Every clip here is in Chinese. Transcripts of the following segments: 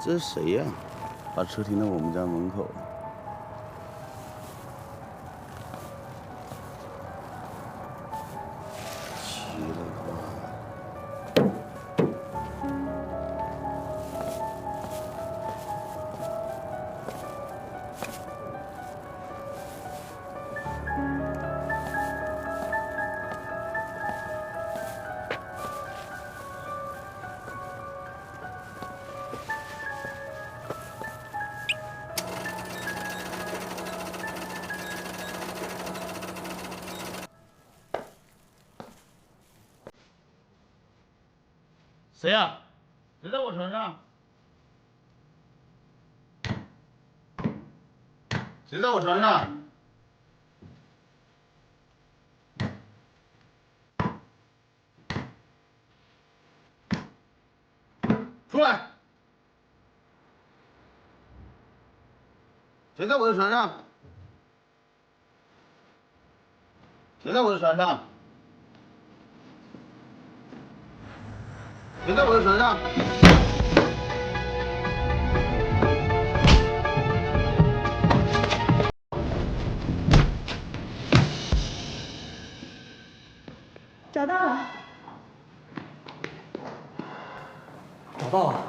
这是谁呀？把车停在我们家门口。奇了怪。谁呀？谁在我船上？谁在我船上？出来！谁在我的船上？谁在我的船上？谁在我的船上？找到了，找到了。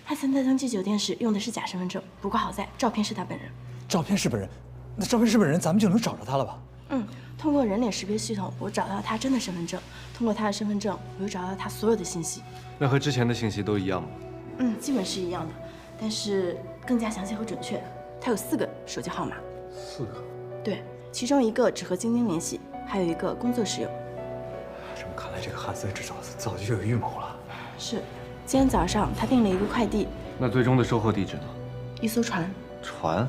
他曾在登记酒店时用的是假身份证，不过好在照片是他本人。照片是本人，那照片是本人，咱们就能找着他了吧？通过人脸识别系统，我找到他真的身份证。通过他的身份证，我又找到他所有的信息。那和之前的信息都一样吗？基本是一样的，但是更加详细和准确。他有4个手机号码。4个？对，其中1个只和晶晶联系，还有1个工作使用。这么看来，这个汉森这小子早就有预谋了。是，今天早上他订了1个快递。那最终的收货地址呢？一艘船。船？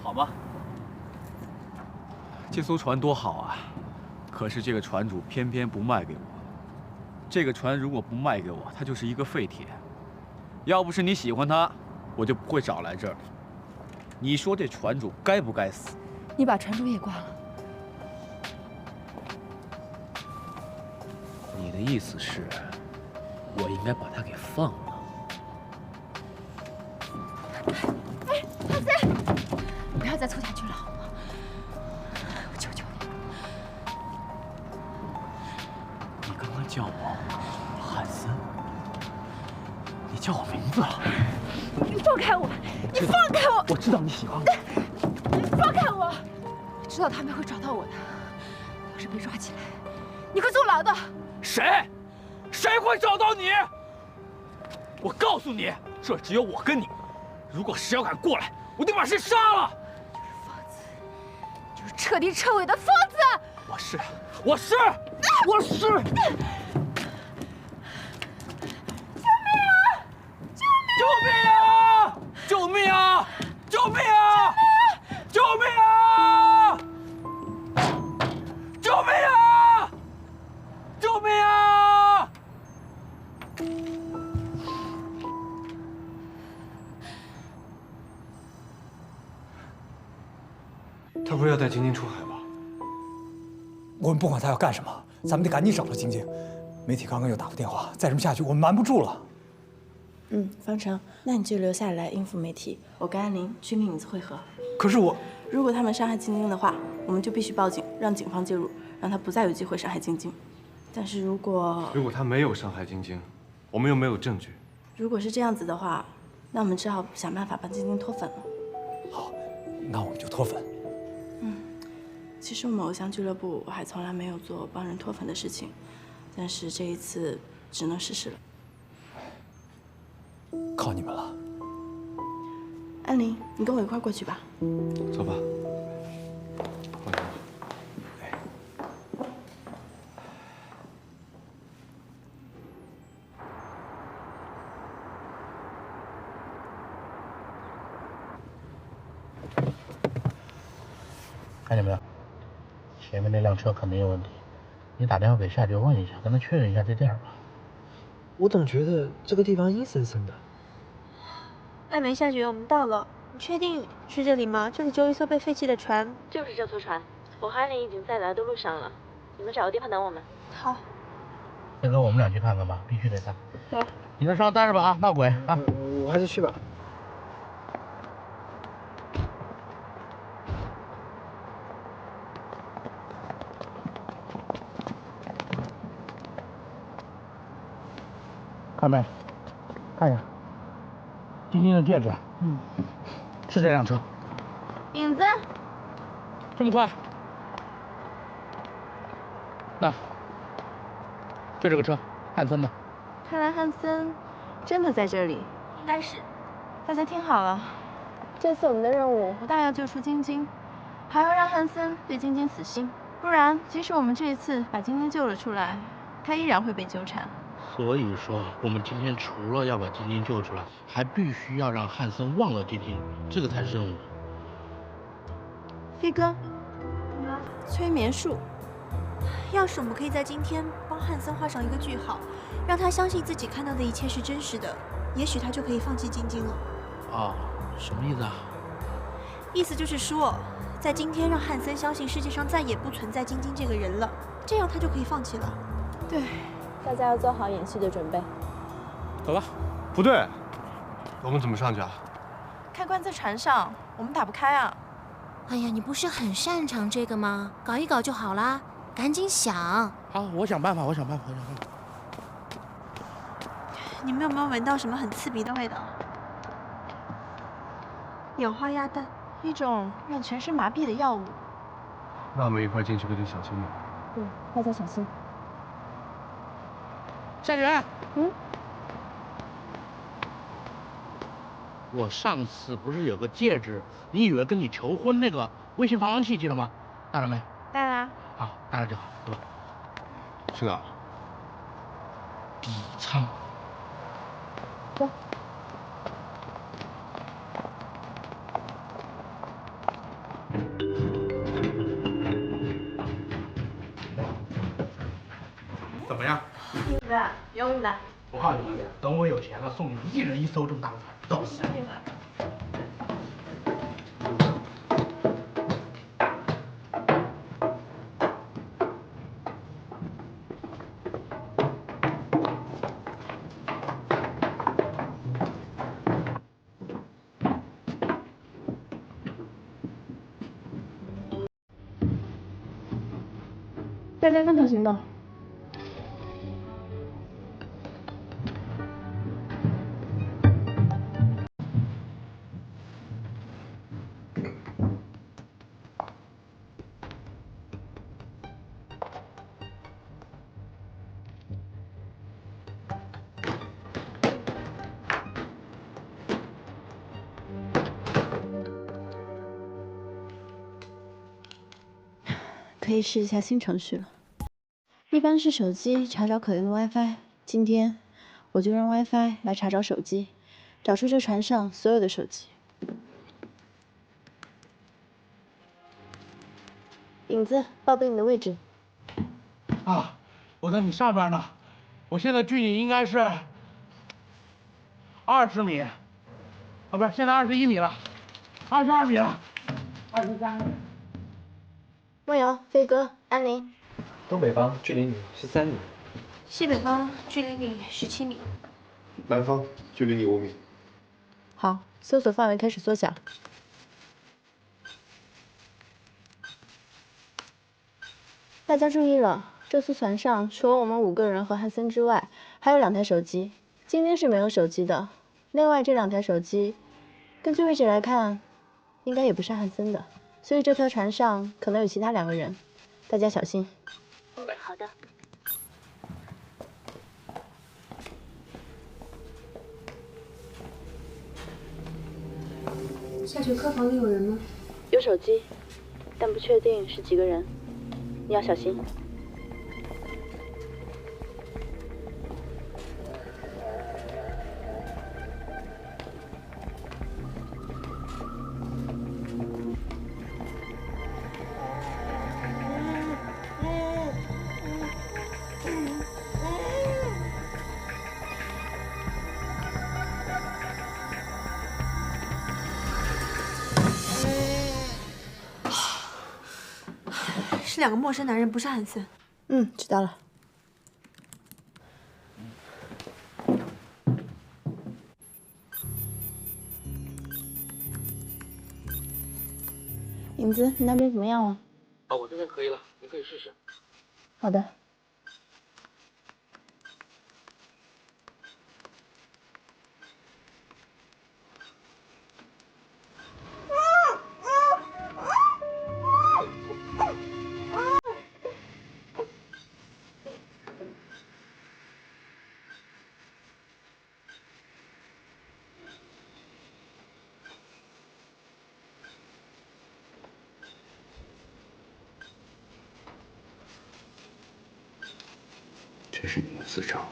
好吗？这艘船多好啊！可是这个船主偏偏不卖给我。这个船如果不卖给我，它就是一个废铁。要不是你喜欢它，我就不会找来这儿。你说这船主该不该死？你把船主也挂了。你的意思是，我应该把他给放了？哎，汉森，不要再凑下去了，好吗？我求求你了。你刚刚叫我汉森，你叫我名字了？你放开我！你放开我！我知道你喜欢我。你放开我！我知道他们会找到我的。要是被抓起来，你会坐牢的。谁？谁会找到你？我告诉你，这只有我跟你。如果谁要敢过来，我就把谁杀了。疯子，就是彻底彻尾的疯子。我是。救命啊！救命啊！救命啊！救命啊！救命啊！救命啊！他不是要带晶晶出海吗？我们不管他要干什么，咱们得赶紧找到晶晶。媒体刚刚又打过电话，再这么下去，我们瞒不住了。方程，那你就留下来应付媒体，我跟安林去另一次会合。可是我，如果他们伤害晶晶的话，我们就必须报警，让警方介入，让他不再有机会伤害晶晶。但是如果他没有伤害晶晶，我们又没有证据。如果是这样子的话，那我们只好想办法把晶晶脱粉了。好，那我们就脱粉。其实我们偶像俱乐部我还从来没有做帮人脱粉的事情，但是这一次只能试试了。靠你们了。安林，你跟我一块过去吧。走吧。放心。看见没有？前面那辆车肯定有问题，你打电话给夏菊问一下，跟他确认一下这地儿吧。我总觉得这个地方阴森森的。艾梅下决，我们到了。你确定是这里吗？这里只有一艘被废弃的船。就是这艘船，我和安妮已经在来的路上了，你们找个地方等我们。好。先跟我们俩去看看吧，必须得看。对。你在上待着吧啊，闹鬼啊！我还是去吧。看没？看一下，晶晶的戒指。是这辆车。影子，这么快？那，就这个车，汉森的。看来汉森真的在这里。应该是。大家听好了，这次我们的任务不但要救出晶晶，还要让汉森对晶晶死心。不然，即使我们这一次把晶晶救了出来，他依然会被纠缠。所以说，我们今天除了要把晶晶救出来，还必须要让汉森忘了晶晶，这个才是任务。飞哥，催眠术。要是我们可以在今天帮汉森画上一个句号，让他相信自己看到的一切是真实的，也许他就可以放弃晶晶了。哦，什么意思啊？意思就是说，在今天让汉森相信世界上再也不存在晶晶这个人了，这样他就可以放弃了。对，大家要做好演戏的准备。走吧。不对，我们怎么上去啊？开关在船上，我们打不开啊。哎呀，你不是很擅长这个吗？搞一搞就好啦，赶紧想。好，我想办法。你们有没有闻到什么很刺鼻的味道？有花鸭蛋，一种让全身麻痹的药物。那我们一块进去可得小心点。大家小心。夏珏。我上次不是有个戒指，你以为跟你求婚那个微信防狼器记得吗？带了没？带啦。好，带了就好，走吧。去哪？底舱。走。怎么样？影子，用的。我告诉你，等我有钱了，送你一人一艘这么大的船。走。大家分头行动。可以试一下新程序了。一般是手机查找可用的 WiFi， 今天我就让 WiFi 来查找手机，找出这船上所有的手机。影子，报备你的位置。啊，我在你上边呢，我现在距你应该是20米，啊不是，现在21米了，22米了，23米。梦瑶、飞哥、安宁。东北方距离你13米，西北方距离你17米，南方距离你5米。好，搜索范围开始缩小。大家注意了，这艘船上除了我们5个人和汉森之外，还有2台手机。今天是没有手机的，另外这2台手机，根据位置来看，应该也不是汉森的，所以这条船上可能有其他2个人，大家小心。好的。下去客房里有人吗？有手机，但不确定是几个人，你要小心。是2个陌生男人，不是汉森。嗯，知道了。影子，你那边怎么样了？啊，我这边可以了，你可以试试。好的。这是你的私照。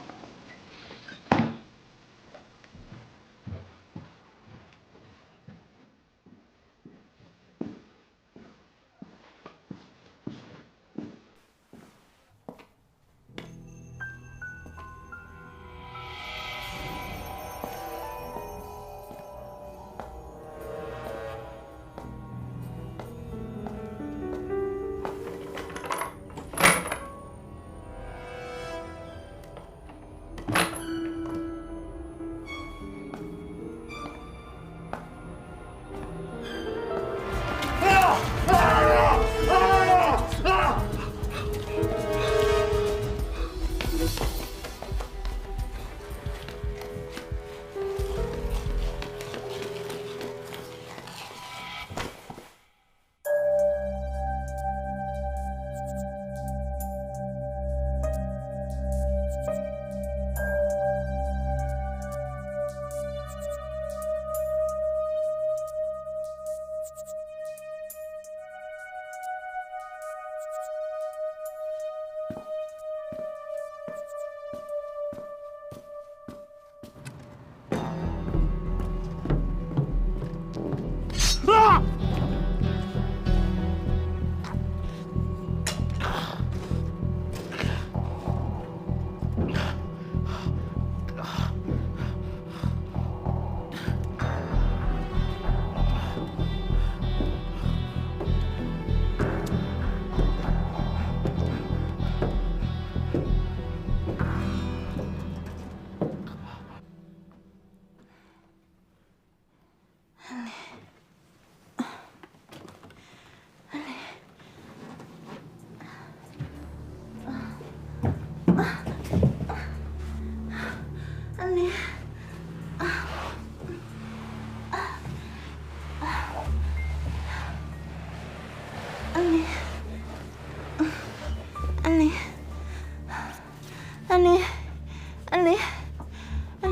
安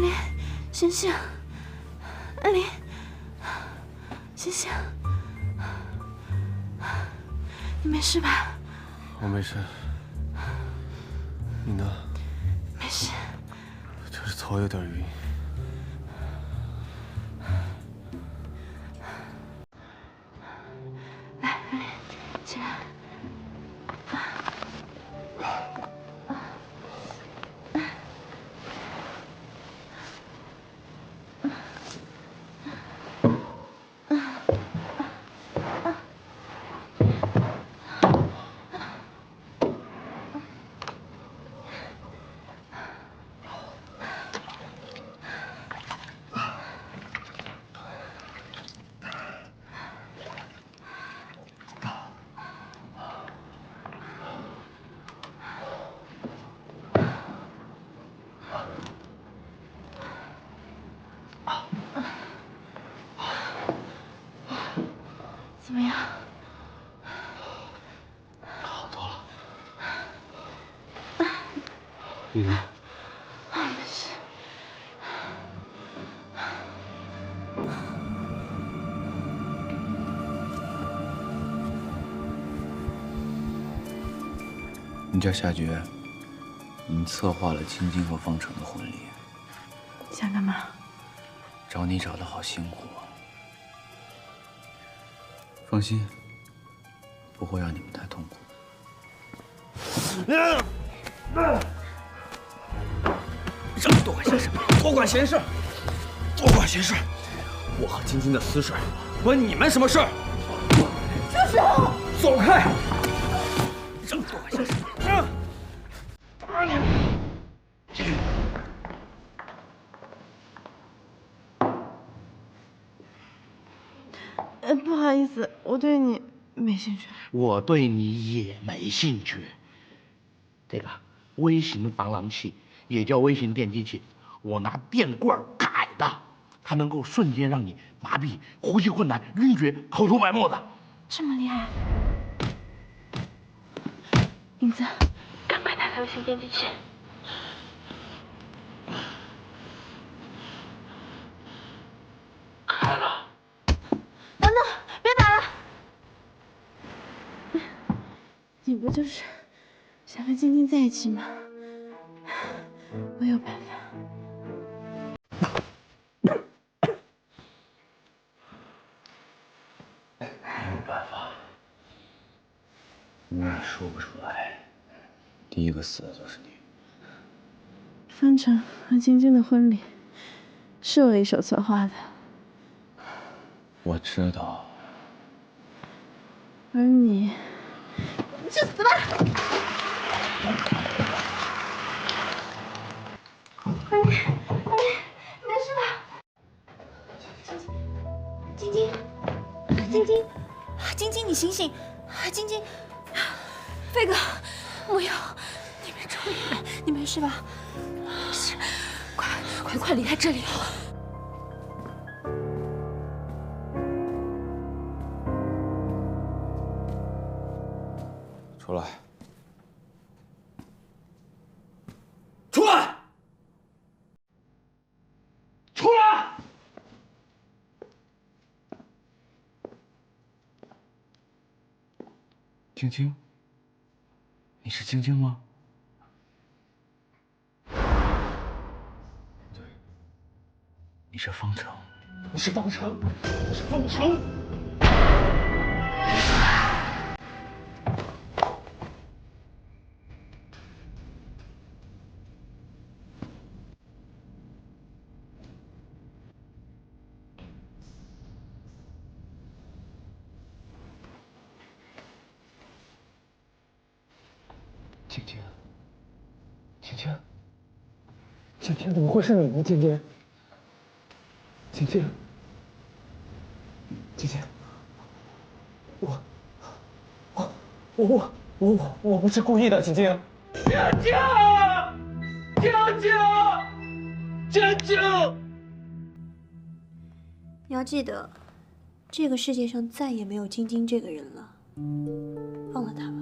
林，醒醒！安林，醒醒！你没事吧？我没事。你呢？没事。就是头有点晕。来，安林，起来。怎么样？好多了。你呢？没事。你叫夏决，你策划了青青和方程的婚礼。想干嘛？找你找的好辛苦啊。放心，不会让你们太痛苦。让你多管闲事，多管闲事，多管闲事！我和晶晶的私事，关你们什么事？住手！走开！不好意思，我对你没兴趣。我对你也没兴趣。这个微型防狼器也叫微型电击器，我拿电棍改的，它能够瞬间让你麻痹、呼吸困难、晕厥、口吐白沫的。这么厉害？影子，赶快打开微型电击器。开了。等等，别打了！你不就是想和晶晶在一起吗？我有办法。没有办法，因为你说不出来，第一个死的就是你。方程和晶晶的婚礼是我一手策划的，我知道。而你去死吧！没事吧？晶晶，晶晶，晶晶，你醒醒！晶晶，飞哥，木瑶，你别抽烟，你没事吧？没事，快离开这里！出来！出来！出来！晶晶，你是晶晶吗？对，你是方程。你是方程，我是方程。晶晶，晶晶，今天怎么会是你呢？晶晶，晶晶，晶晶，我不是故意的，晶晶。救救！你要记得，这个世界上再也没有晶晶这个人了，忘了他吧。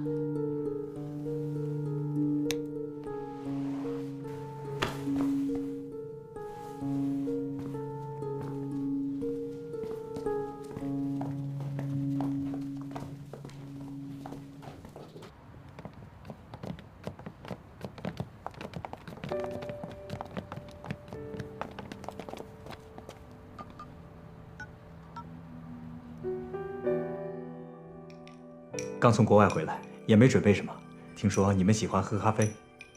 刚从国外回来，也没准备什么。听说你们喜欢喝咖啡，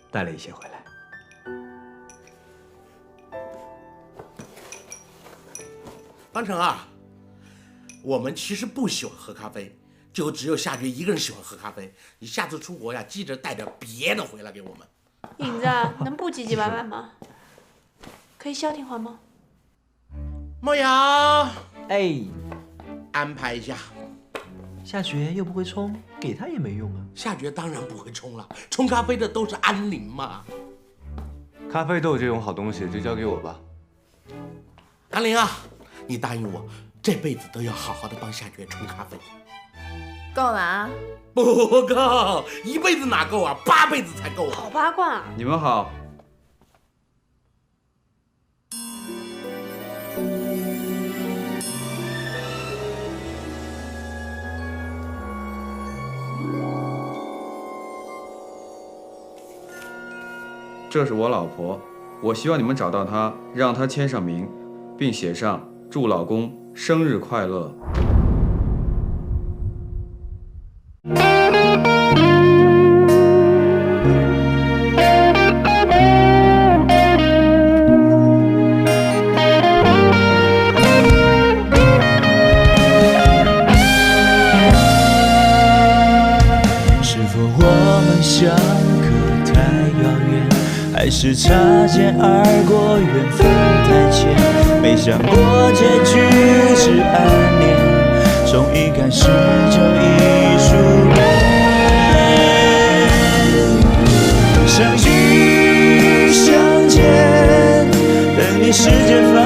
带了一些回来。方程啊，我们其实不喜欢喝咖啡，就只有夏决一个人喜欢喝咖啡。你下次出国呀，记着带点别的回来给我们。影子，能不唧唧歪歪吗？可以消停会吗？莫瑶，哎，安排一下。夏决又不会冲，给他也没用啊。夏决当然不会冲了，冲咖啡的都是安林嘛。咖啡豆这种好东西就交给我吧。安林啊，你答应我，这辈子都要好好的帮夏决冲咖啡。够了啊！不够，一辈子哪够啊？8辈子才够啊！好八卦。你们好。这是我老婆，我希望你们找到她，让她签上名，并写上“祝老公生日快乐”。是否我们是擦肩而过，缘分太浅，没想过结局是暗恋，从一开始就已输别。相遇相见，等你世界放